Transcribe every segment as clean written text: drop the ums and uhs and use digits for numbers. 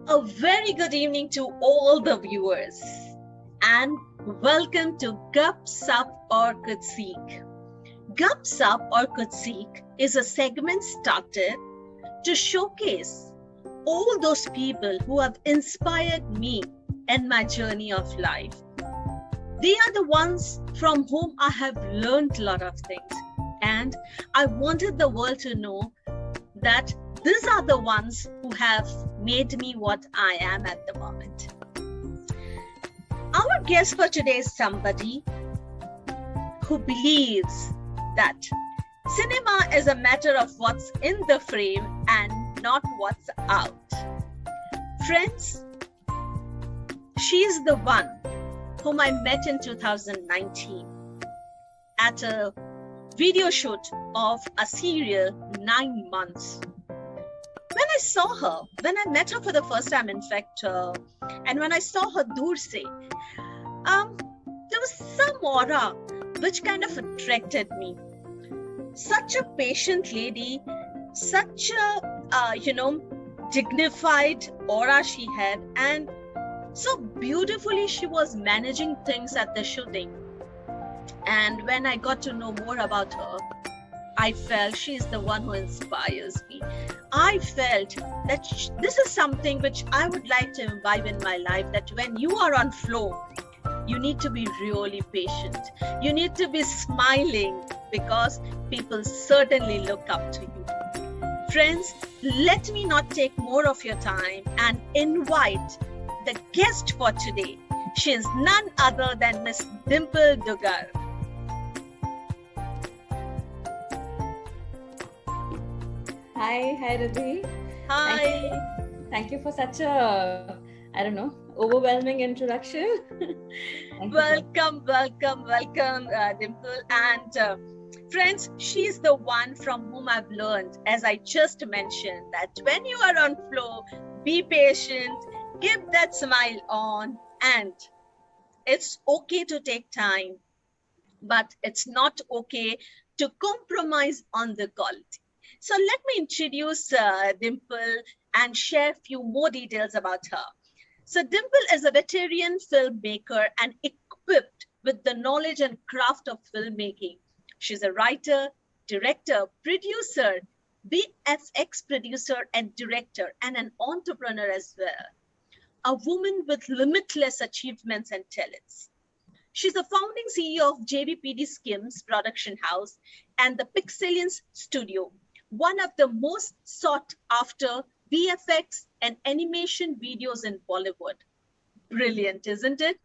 A very good evening to all the viewers and welcome to Gup Sup or Kuch Seekh. Gup Sup or Kuch Seekh is a segment started to showcase all those people who have inspired me in my journey of life. They are the ones from whom I have learned a lot of things, and I wanted the world to know that these are the ones who have made me what I am at the moment. Our guest for today is somebody who believes that cinema is a matter of what's in the frame and not what's out. Friends, she is the one whom I met in 2019 at a video shoot of a serial 9 months. When I saw her, when I met her for the first time, in fact, and when I saw her dur se, there was some aura which kind of attracted me. Such a patient lady, such a, dignified aura she had, and so beautifully she was managing things at the shooting. And when I got to know more about her, I felt she's the one who inspires me. I felt that this is something which I would like to imbibe in my life, that when you are on flow, you need to be really patient. You need to be smiling because people certainly look up to you. Friends, let me not take more of your time and invite the guest for today. She is none other than Miss Dimple Dugar. Hi, Radhi. Hi. Thank you for such a, overwhelming introduction. Welcome, Dimple. And friends, she's the one from whom I've learned, as I just mentioned, that when you are on flow, be patient, keep that smile on, and it's okay to take time, but it's not okay to compromise on the quality. So let me introduce Dimple and share a few more details about her. So Dimple is a veteran filmmaker and equipped with the knowledge and craft of filmmaking. She's a writer, director, producer, VFX producer and director, and an entrepreneur as well. A woman with limitless achievements and talents. She's the founding CEO of JVPD Skims Production House and the Pixelians Studio, one of the most sought after VFX and animation videos in Bollywood. Brilliant, isn't it?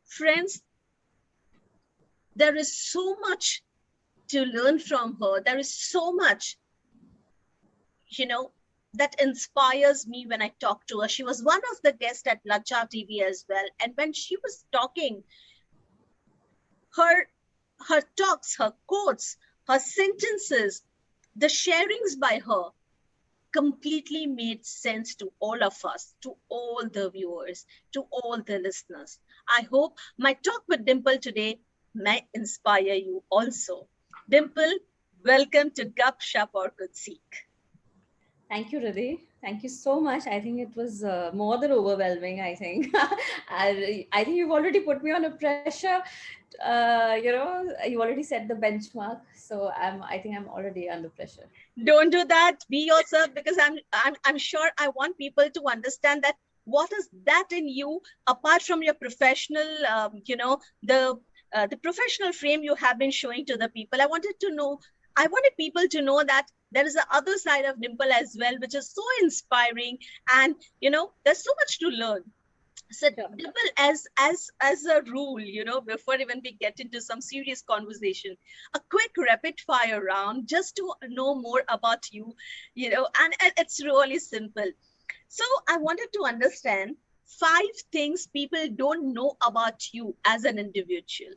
Friends, there is so much to learn from her. There is so much, that inspires me when I talk to her. She was one of the guests at Lacha TV as well. And when she was talking, her talks, her quotes, her sentences, the sharings by her completely made sense to all of us, to all the viewers, to all the listeners. I hope my talk with Dimple today may inspire you also. Dimple, welcome to Gup Shup or Kuch Seekh. Thank you, Radhi. Thank you so much. I think it was more than overwhelming. I think I think you've already put me on a pressure. You already set the benchmark, so I think I'm already under pressure. Don't do that. Be yourself, because I'm sure I want people to understand that what is that in you apart from your professional, the professional frame you have been showing to the people. I wanted people to know that there is the other side of Dimple as well, which is so inspiring, and there's so much to learn. So Sure. Dimple, as a rule, before even we get into some serious conversation, a quick rapid fire round just to know more about you, and it's really simple. So I wanted to understand 5 things people don't know about you as an individual.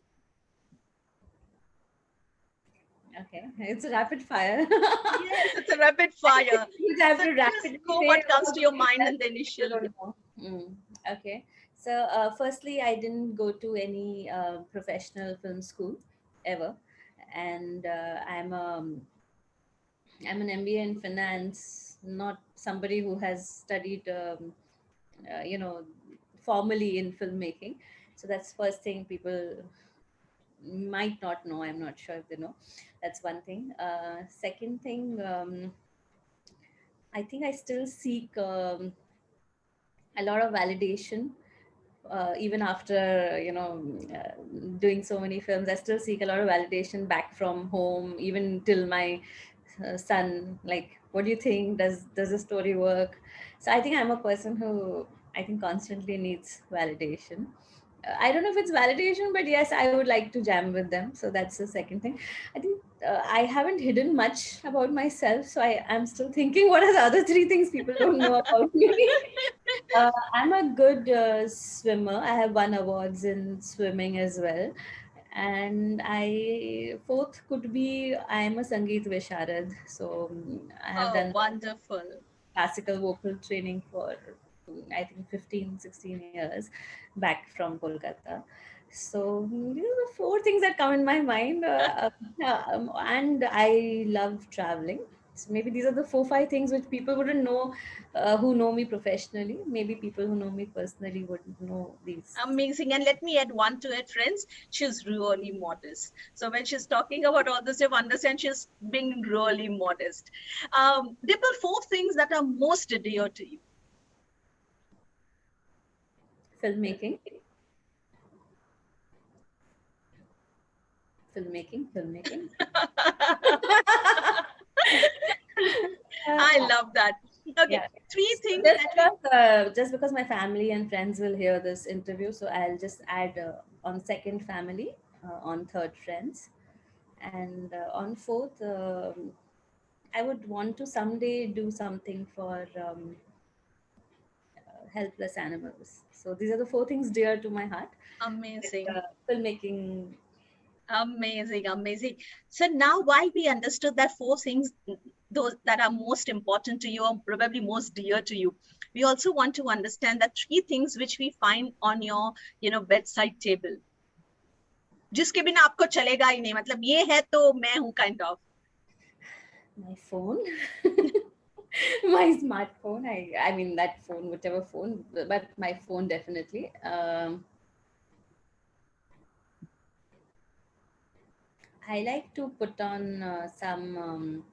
Okay, it's a rapid fire. Yes, it's a rapid fire. You have So to just rapidly go say what all comes of to the your things mind that in the people initial. don't know. Okay, so firstly, I didn't go to any professional film school ever, and I'm an MBA in finance, not somebody who has studied formally in filmmaking. So that's first thing people might not know. I'm not sure if they know. That's one thing. Second thing, I think I still seek a lot of validation, even after doing so many films. I still seek a lot of validation back from home, even till my son, like, what do you think, does the story work? So I think I'm a person who, I think, constantly needs validation. I don't know if it's validation, but yes, I would like to jam with them. So that's the second thing. I think I haven't hidden much about myself, so I'm still thinking, what are the other three things people don't know about me? I'm a good swimmer. I have won awards in swimming as well. And I fourth could be, I am a Sangeet Visharad. So I have Oh, done wonderful. classical vocal training for I think 15, 16 years back from Kolkata. So these are the four things that come in my mind. And I love traveling. So maybe these are the four, five things which people wouldn't know, who know me professionally. Maybe people who know me personally wouldn't know these. Amazing. And let me add one to it, friends. She's really modest. So when she's talking about all this, you understand she's being really modest. Dimple, four things that are most dear to you. Filmmaking, filmmaking. I love that. Okay, Yeah. three So things that we. just because my family and friends will hear this interview, so I'll just add on second family, on third friends, and on fourth, I would want to someday do something for helpless animals. So these are the four things dear to my heart. Amazing. Filmmaking. Amazing, amazing. So now while we understood that four things, those that are most important to you or probably most dear to you, we also want to understand that three things which we find on your, bedside table. जिसके बिना आपको चलेगा ही नहीं मतलब ये है तो मैं हूँ kind of. My phone. My smartphone. I mean that phone, whatever phone, but my phone definitely. I like to put on some,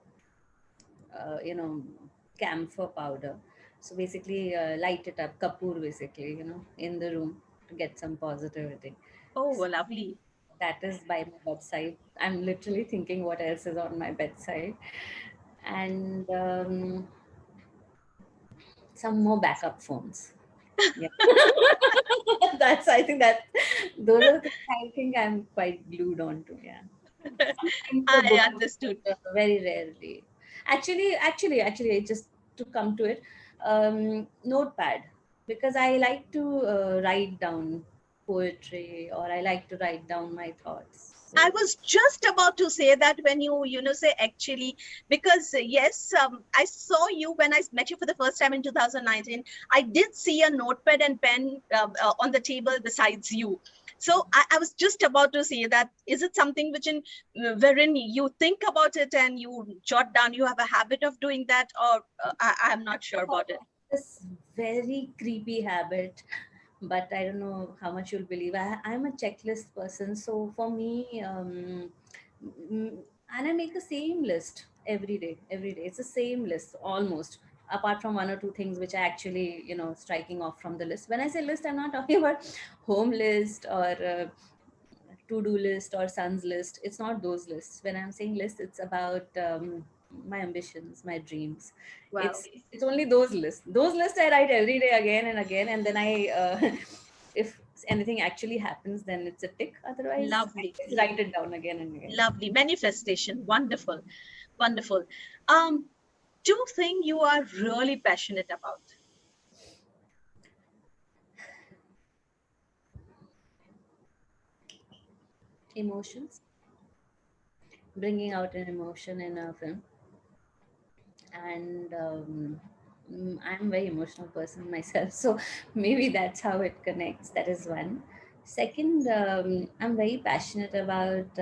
camphor powder. So basically, light it up, kapoor basically, in the room to get some positivity. Oh, lovely. That is by my bedside. I'm literally thinking what else is on my bedside. And some more backup phones. Yeah. I think that those are the things I think I'm quite glued on to. Yeah. Sometimes a I book, understood. very rarely. Actually, just to come to it, notepad, because I like to write down poetry, or I like to write down my thoughts. I So was just about to say that when say actually, because yes, I saw you when I met you for the first time in 2019. I did see a notepad and pen on the table besides you. So I was just about to say that, is it something which wherein you think about it and you jot down, you have a habit of doing that, or I'm not sure about it. this very creepy habit, but I don't know how much you'll believe. I'm a checklist person, so for me, mm, and I make the same list every day. Every day, it's the same list almost. Apart from one or two things which I actually, striking off from the list. When I say list, I'm not talking about home list or to-do list or son's list. It's not those lists. When I'm saying list, it's about my ambitions, my dreams. Wow. It's only those lists I write every day again and again, and then I if anything actually happens, then it's a tick. Otherwise, I Lovely. just write it down again and again. Lovely. Manifestation. Wonderful. Wonderful. Um, Two things you are really passionate about. Emotions, bringing out an emotion in a film, and I'm a very emotional person myself, so maybe that's how it connects. That is one. Second, I'm very passionate about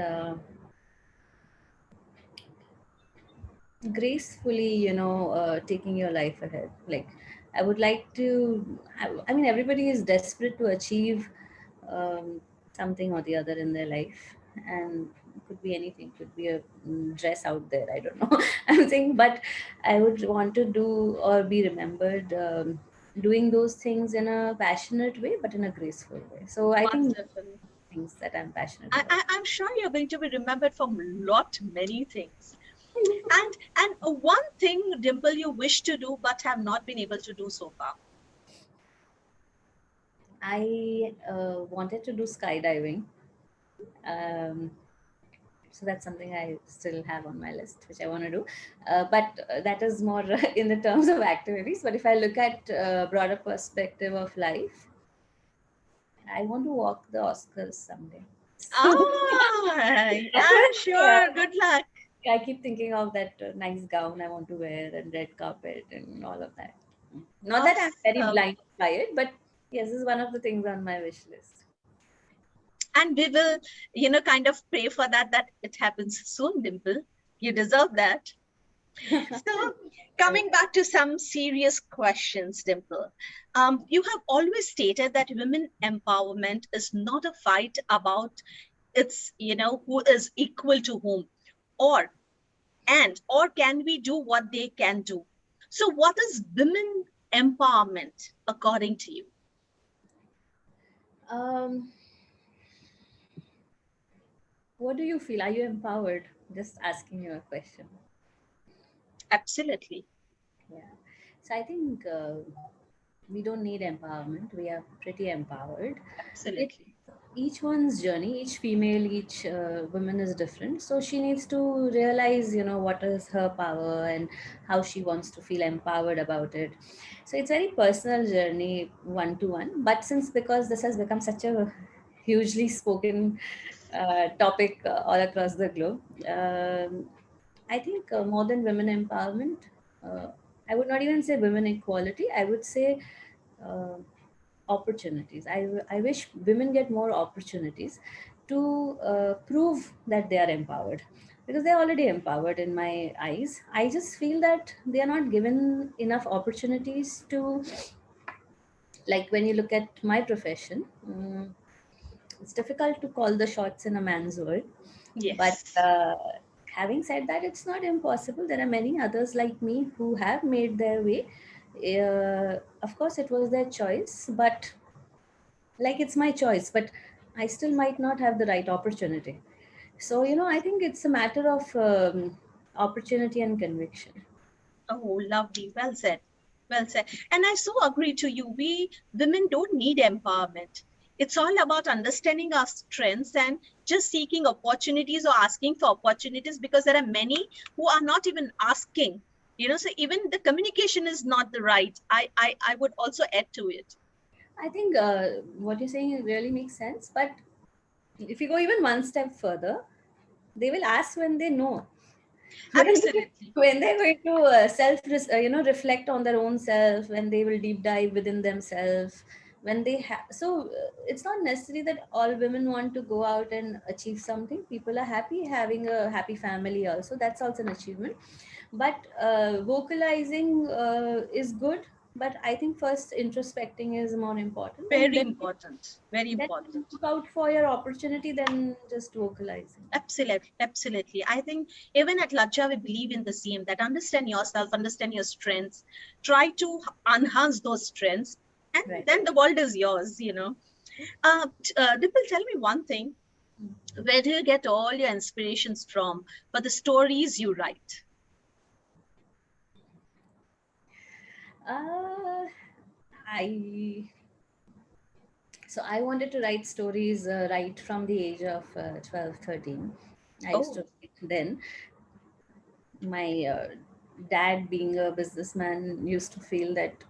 gracefully, taking your life ahead. Like, I would like to, I mean, everybody is desperate to achieve something or the other in their life, and it could be anything, could be a dress out there, I don't know. I'm saying, but I would want to do or be remembered doing those things in a passionate way, but in a graceful way. So I think Wonderful. things that I'm passionate about. I'm sure you're going to be remembered for lot many things. And one thing, Dimple, you wish to do but have not been able to do so far. I wanted to do skydiving. Um, so that's something I still have on my list, which I want to do. But that is more in the terms of activities. But if I look at broader perspective of life, I want to walk the Oscars someday. So Ah, that's I'm what sure. Good luck. I keep thinking of that nice gown I want to wear and red carpet and all of that. Not that I'm very Awesome. blind by it, but yes, this is one of the things on my wish list. And we will, kind of pray for that it happens soon, Dimple. You deserve that. So, coming back to some serious questions, Dimple. You have always stated that women empowerment is not a fight about it's, who is equal to whom, or or can we do what they can do. So, what is women empowerment according to you? Um, what do you feel? Are you empowered? Just asking you a question. Absolutely. Yeah. So I think we don't need empowerment. We are pretty empowered. It Absolutely. each one's journey, each female, each woman is different. So she needs to realize, what is her power and how she wants to feel empowered about it. So it's very personal journey, one to one. But since because this has become such a hugely spoken topic all across the globe, I think more than women empowerment, uh, I would not even say women equality. I would say uh, opportunities. I wish women get more opportunities to prove that they are empowered, because they're already empowered in my eyes. I just feel that they are not given enough opportunities to, like when you look at my profession, it's difficult to call the shots in a man's world. But Yes. having said that, it's not impossible. There are many others like me who have made their way. Of course, it was their choice, but like it's my choice, but I still might not have the right opportunity. So, I think it's a matter of opportunity and conviction. Oh, lovely. Well said. Well said. And I so agree to you. We women don't need empowerment. It's all about understanding our strengths and just seeking opportunities or asking for opportunities, because there are many who are not even asking. So even the communication is not the right. I would also add to it. I think what you're saying really makes sense. But if you go even one step further, they will ask when they know. Absolutely. When they're going to reflect on their own self, when they will deep dive within themselves, when they have, so it's not necessary that all women want to go out and achieve something. People are happy having a happy family also, that's also an achievement. But vocalizing is good, but I think first introspecting is more important, and Very then important. Very then important. look out for your opportunity than just vocalizing. Absolutely, absolutely. I think even at Lacha, we believe in the same, that understand yourself, understand your strengths, try to enhance those strengths, and Right. then the world is yours. Dimple, tell me one thing. Where do you get all your inspirations from for the stories you write? uh, I I wanted to write stories right from the age of 12, 13. I used to Oh, write then. My dad, being a businessman, used to feel that,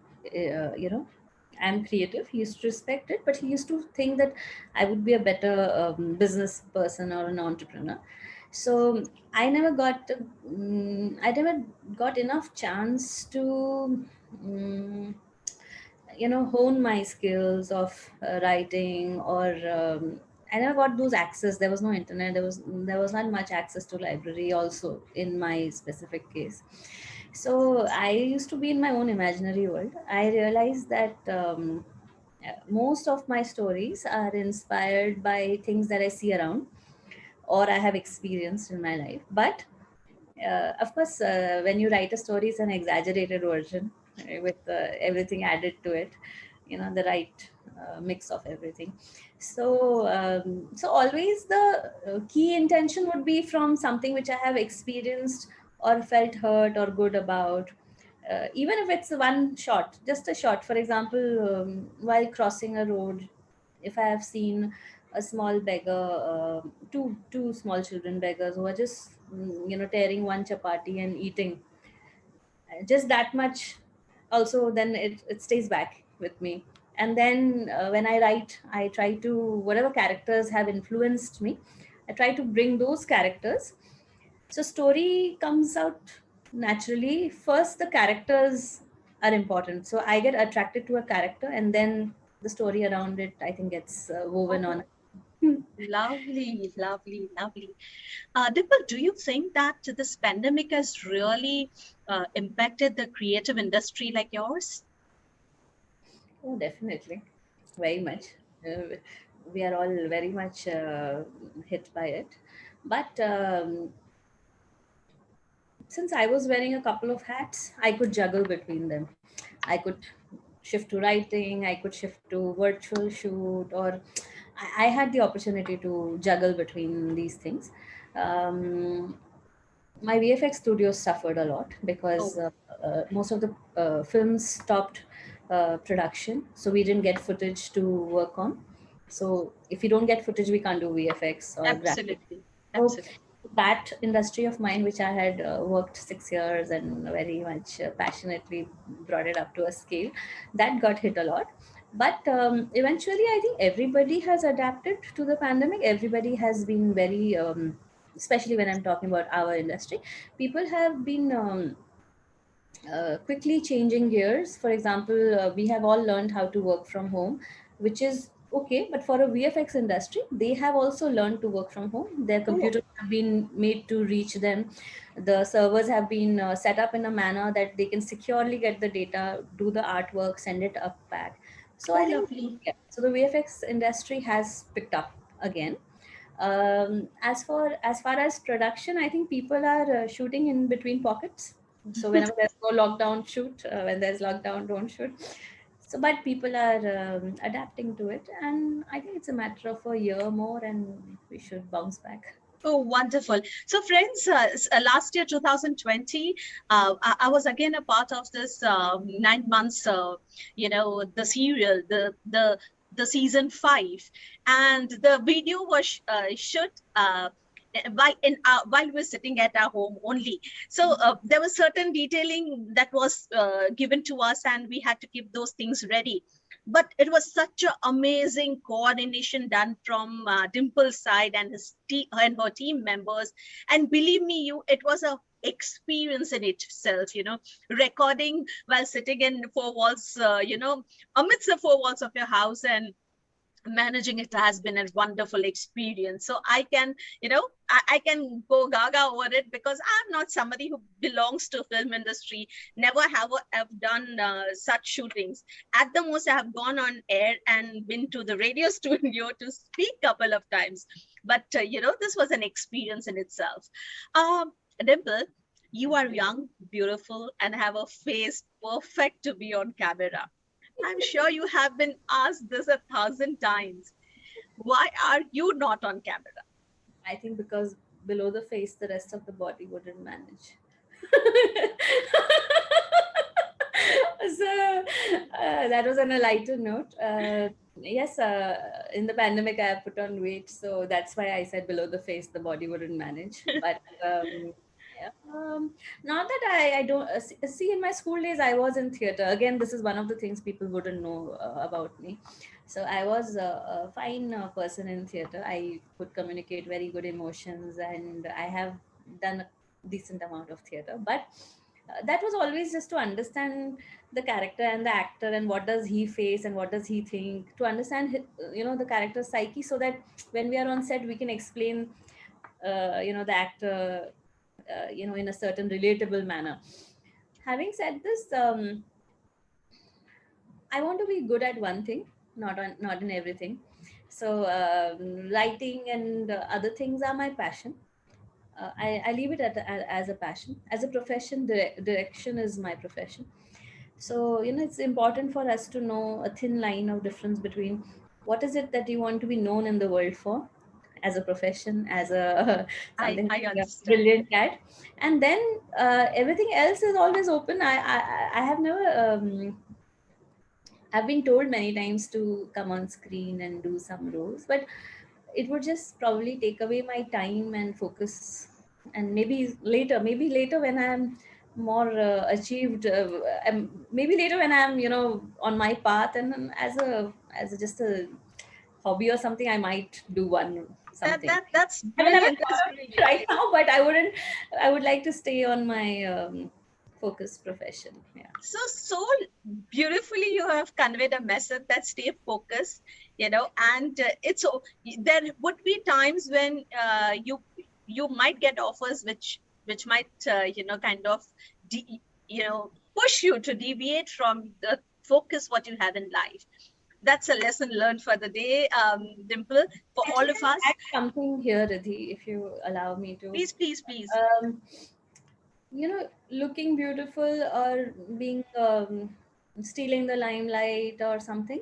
I'm creative. He used to respect it, but he used to think that I would be a better business person or an entrepreneur. So I never got enough chance to um, hone my skills of writing, or I never got those access. There was no internet, there was not much access to library also in my specific case. So I used to be in my own imaginary world. I realized that most of my stories are inspired by things that I see around or I have experienced in my life. But of course, when you write a story, it's an exaggerated version with everything added to it, the right mix of everything. So always the key intention would be from something which I have experienced or felt hurt or good about. Even if it's one shot, just a shot. For example, while crossing a road, if I have seen a small beggar, two small children beggars who are just tearing one chapati and eating, just that much. Also, then it stays back with me. And then when I write, I try to, whatever characters have influenced me, I try to bring those characters. So story comes out naturally. First, the characters are important, so I get attracted to a character, and then the story around it, I think, gets woven on. Oh, lovely, lovely, lovely. Dimple, do you think that this pandemic has really impacted the creative industry like yours? Oh, definitely, very much. Uh, we are all very much hit by it, but since I was wearing a couple of hats, I could juggle between them. I could shift to writing, I could shift to virtual shoot, or I had the opportunity to juggle between these things. Um, my VFX studios suffered a lot because Oh, most of the films stopped production, so we didn't get footage to work on. So if you don't get footage, we can't do VFX or graphics. absolutely, So absolutely. that industry of mine, which I had worked 6 years and very much passionately brought it up to a scale, that got hit a lot. But eventually, I think everybody has adapted to the pandemic. Everybody has been very, especially when I'm talking about our industry, people have been quickly changing gears. For example, we have all learned how to work from home, which is okay. But for a VFX industry, they have also learned to work from home. Their Oh, computers have been made to reach them. The servers have been set up in a manner that they can securely get the data, do the artwork, send it up back. So oh, I think, lovely. yeah, so the VFX industry has picked up again. As far as production, I think people are shooting in between pockets. So whenever there's no lockdown, shoot. When there's lockdown, don't shoot. So, but people are adapting to it, and I think it's a matter of a year more, and we should bounce back. Oh, wonderful. So, friends, last year, 2020, I was again a part of this 9 months, the serial, the season 5, and the video was shot while we're sitting at our home only. So there was certain detailing that was given to us, and we had to keep those things ready. But it was such an amazing coordination done from Dimple's side and and her team members. And believe me, it was a experience in itself, recording while sitting in four walls, amidst the four walls of your house, and managing it has been a wonderful experience. So I can, I can go gaga over it, because I'm not somebody who belongs to film industry. Never have done such shootings. At the most, I have gone on air and been to the radio studio to speak a couple of times. But this was an experience in itself. um Dimple, you are young, beautiful, and have a face perfect to be on camera. I'm sure you have been asked this 1,000 times. Why are you not on camera? I think because below the face, the rest of the body wouldn't manage. So that was on a lighter note. Yes, in the pandemic, I have put on weight, so that's why I said below the face, the body wouldn't manage. But yeah, not that I don't see. In my school days, I was in theater. Again, this is one of the things people wouldn't know about me. So I was a fine person in theater. I could communicate very good emotions, and I have done a decent amount of theater. But that was always just to understand the character and the actor, and what does he face and what does he think, to understand the character's psyche, so that when we are on set, we can explain the actor in a certain relatable manner. having said this, I want to be good at one thing, not in everything. So writing and other things are my passion. I leave it as a passion. As a profession, direction is my profession. So it's important for us to know a thin line of difference between what is it that you want to be known in the world for, as a profession, as a something I like a understand. brilliant cat, and then everything else is always open. I have never. I've been told many times to come on screen and do some roles, but it would just probably take away my time and focus. And maybe later when I'm more achieved, maybe later when I'm on my path, and then as just a hobby or something, I might do one something. That's I mean, I haven't brilliant. That's thought of it brilliant. right now, but I wouldn't. I would like to stay on my focus profession. Yeah. So beautifully you have conveyed a message that stay focused, and there would be times when you might get offers which might kind of push you to deviate from the focus what you have in life. That's a lesson learned for the day, Dimple, for all Actually, of us. I'll add something here, Riddhi, if you allow me to. Please, please, please. Um, looking beautiful or being stealing the limelight or something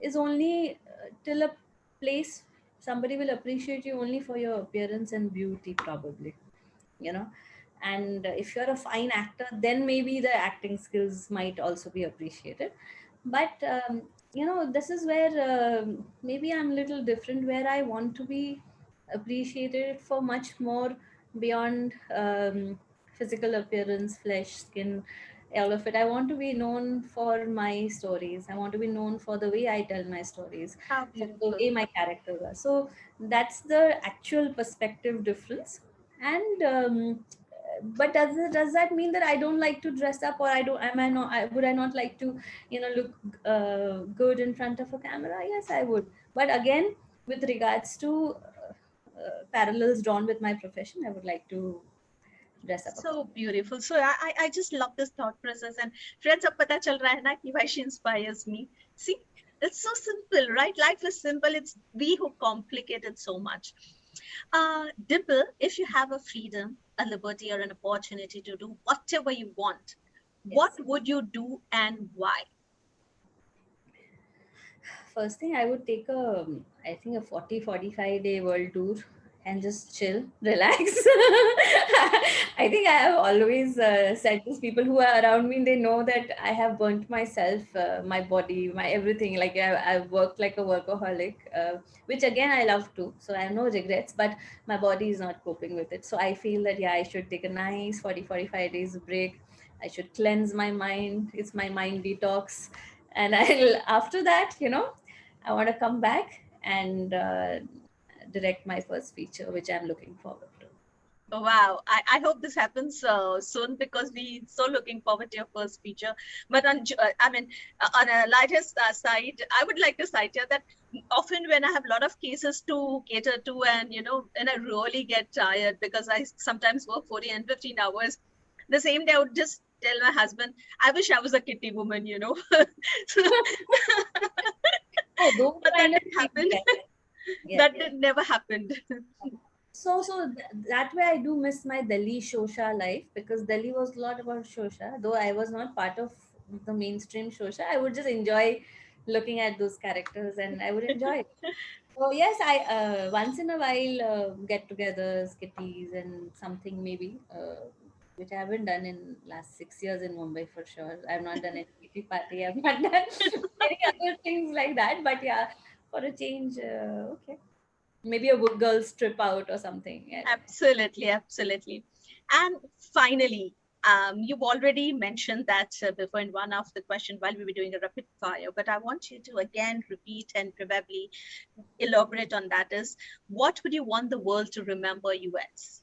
is only till a place. Somebody will appreciate you only for your appearance and beauty, probably. you know and if you're a fine actor, then maybe the acting skills might also be appreciated. But this is where maybe I'm a little different, where I want to be appreciated for much more beyond physical appearance, flesh, skin, all of it. I want to be known for my stories. I want to be known for the way I tell my stories, How for the beautiful. way my characters are. So that's the actual perspective difference. And but does that mean that I don't like to dress up, or I don't am I not I, would I not like to look good in front of a camera? Yes, I would. But again, with regards to parallels drawn with my profession, I would like to dress up So accordingly. beautiful. So I just love this thought process. And friends, ab pata chal raha hai na ki why she inspires me. See, it's so simple, right? Life is simple. It's we who complicate it so much. Dimple, if you have a freedom, a liberty, or an opportunity to do whatever you want, what Yes. would you do and why? First thing, I would take I think a 45 day world tour and just chill, relax. I think I have always said this, people who are around me, they know that I have burnt myself, my body, my everything. Like I've worked like a workaholic, which again I love to. So I have no regrets, but my body is not coping with it. So I feel that, yeah, I should take a nice 45 days break. I should cleanse my mind. It's my mind detox. And I'll, after that, I want to come back and direct my first feature, which I'm looking forward to. Wow, I hope this happens soon because we so looking forward to your first feature. But on a lighter side, I would like to cite here that often when I have a lot of cases to cater to, and I really get tired because I sometimes work 40 and 15 hours. The same day, I would just tell my husband, I wish I was a kitty woman. Oh, those But that kind of didn't things. happen. Yes, yes, That yes. did never happened. That way I do miss my Delhi Shosha life, because Delhi was a lot about Shosha. Though I was not part of the mainstream Shosha, I would just enjoy looking at those characters, and I would enjoy it. So yes, I once in a while get-togethers, kitties, and something maybe, which I haven't done in last 6 years in Mumbai for sure. I've not done any kitty party. I've not done any other things like that. But yeah, for a change, okay, maybe a girls trip out or something. I don't know. Absolutely, absolutely. And finally, you've already mentioned that before in one of the question while we were doing a rapid fire, but I want you to again repeat and probably elaborate on that is what would you want the world to remember you as?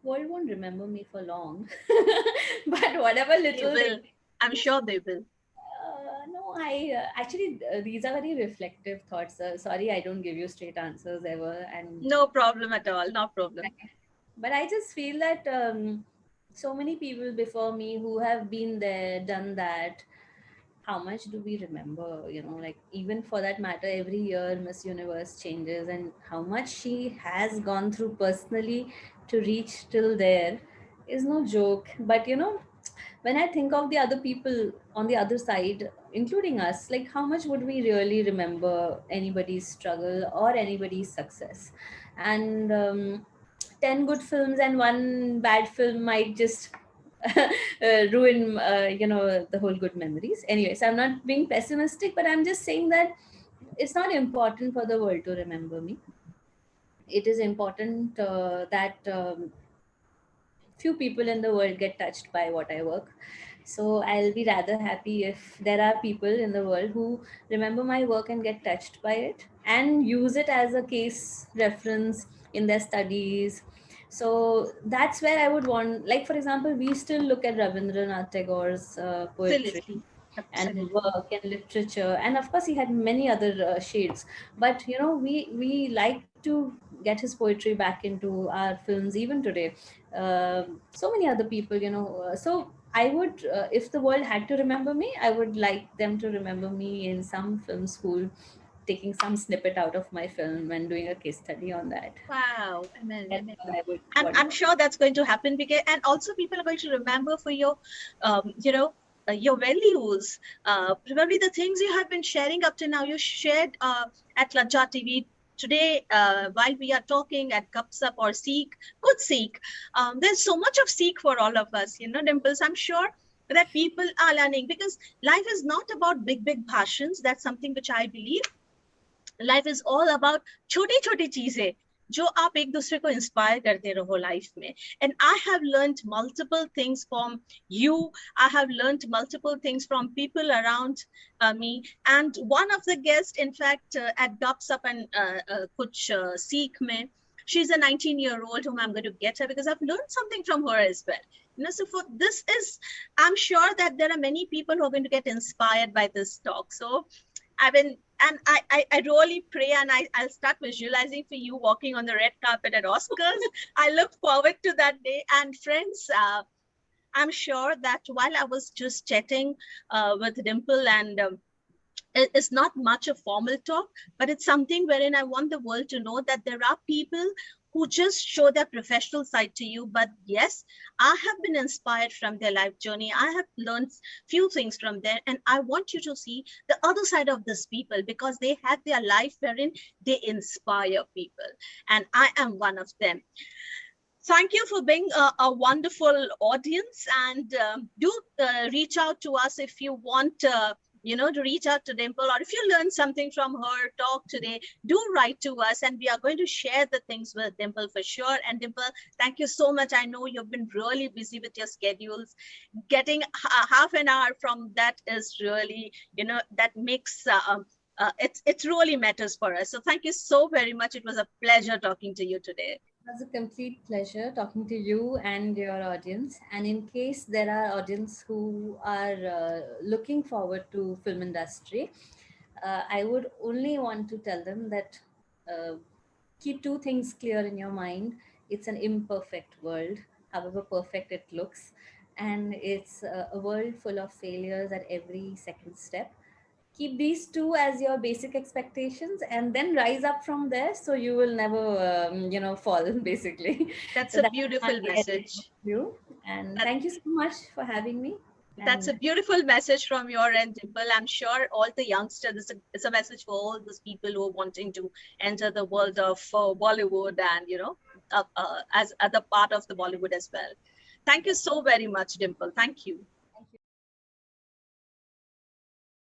World won't remember me for long, but whatever They little they. will. I'm sure they will. No, I actually, these are very reflective thoughts. Sorry, I don't give you straight answers ever. And No problem at all. No problem. But I just feel that so many people before me who have been there, done that, how much do we remember? Like, even for that matter, every year Miss Universe changes, and how much she has gone through personally to reach till there is no joke. But when I think of the other people on the other side, including us, like, how much would we really remember anybody's struggle or anybody's success? And 10 good films and one bad film might just ruin, the whole good memories. Anyways, I'm not being pessimistic, but I'm just saying that it's not important for the world to remember me. It is important that few people in the world get touched by what I work. So I'll be rather happy if there are people in the world who remember my work and get touched by it and use it as a case reference in their studies. So that's where I would want, like, for example, we still look at Rabindranath Tagore's poetry Absolutely. and Absolutely. work and literature, and of course he had many other shades. But we like to get his poetry back into our films even today. So many other people, so I would, if the world had to remember me, I would like them to remember me in some film school, taking some snippet out of my film and doing a case study on that. Wow. Amen. That's Amen. what I would And want. I'm sure that's going to happen because, and also people are going to remember for your, your values. Probably the things you have been sharing up to now. You shared at Lancha TV today while we are talking at Cups Up or Seek, Kuch Seekh. There's so much of Seek for all of us, Dimples. I'm sure that people are learning because life is not about big passions. That's something which I believe. Life is all about छोटी छोटी चीजें जो आप एक दूसरे को inspire करते रहो लाइफ में and I have learned multiple things from you. I have learned multiple things from people around me. And one of the guests, in fact, at Gupsup and Kuch Seekh mein, she's a 19-year-old whom I'm going to get her because I've learned something from her as well. So for this is, I'm sure that there are many people who are going to get inspired by this talk. So I mean, and I really pray and I'll start visualizing for you walking on the red carpet at Oscars. I look forward to that day. And friends, I'm sure that while I was just chatting with Dimple and it's not much a formal talk, but it's something wherein I want the world to know that there are people who just show their professional side to you. But yes, I have been inspired from their life journey. I have learned few things from there. And I want you to see the other side of these people because they had their life wherein they inspire people. And I am one of them. Thank you for being a wonderful audience, and do reach out to us if you want to reach out to Dimple, or if you learned something from her talk today, do write to us and we are going to share the things with Dimple for sure. And Dimple, thank you so much. I know you've been really busy with your schedules. Getting half an hour from that is really, that makes it really matters for us. So thank you so very much. It was a pleasure talking to you today. It was a complete pleasure talking to you and your audience. And in case there are audience who are looking forward to film industry, I would only want to tell them that uh, keep two things clear in your mind. It's an imperfect world, however perfect it looks, and it's a world full of failures at every second step. Keep these two as your basic expectations and then rise up from there, so you will never fall basically. That's So a that's my beautiful advice message. to you, and That, thank you so much for having me. that's a And beautiful message from your end, Dimple. I'm sure all the youngsters, it's a message for all those people who are wanting to enter the world of Bollywood and, as other part of the Bollywood as well. Thank you so very much, Dimple. Thank you.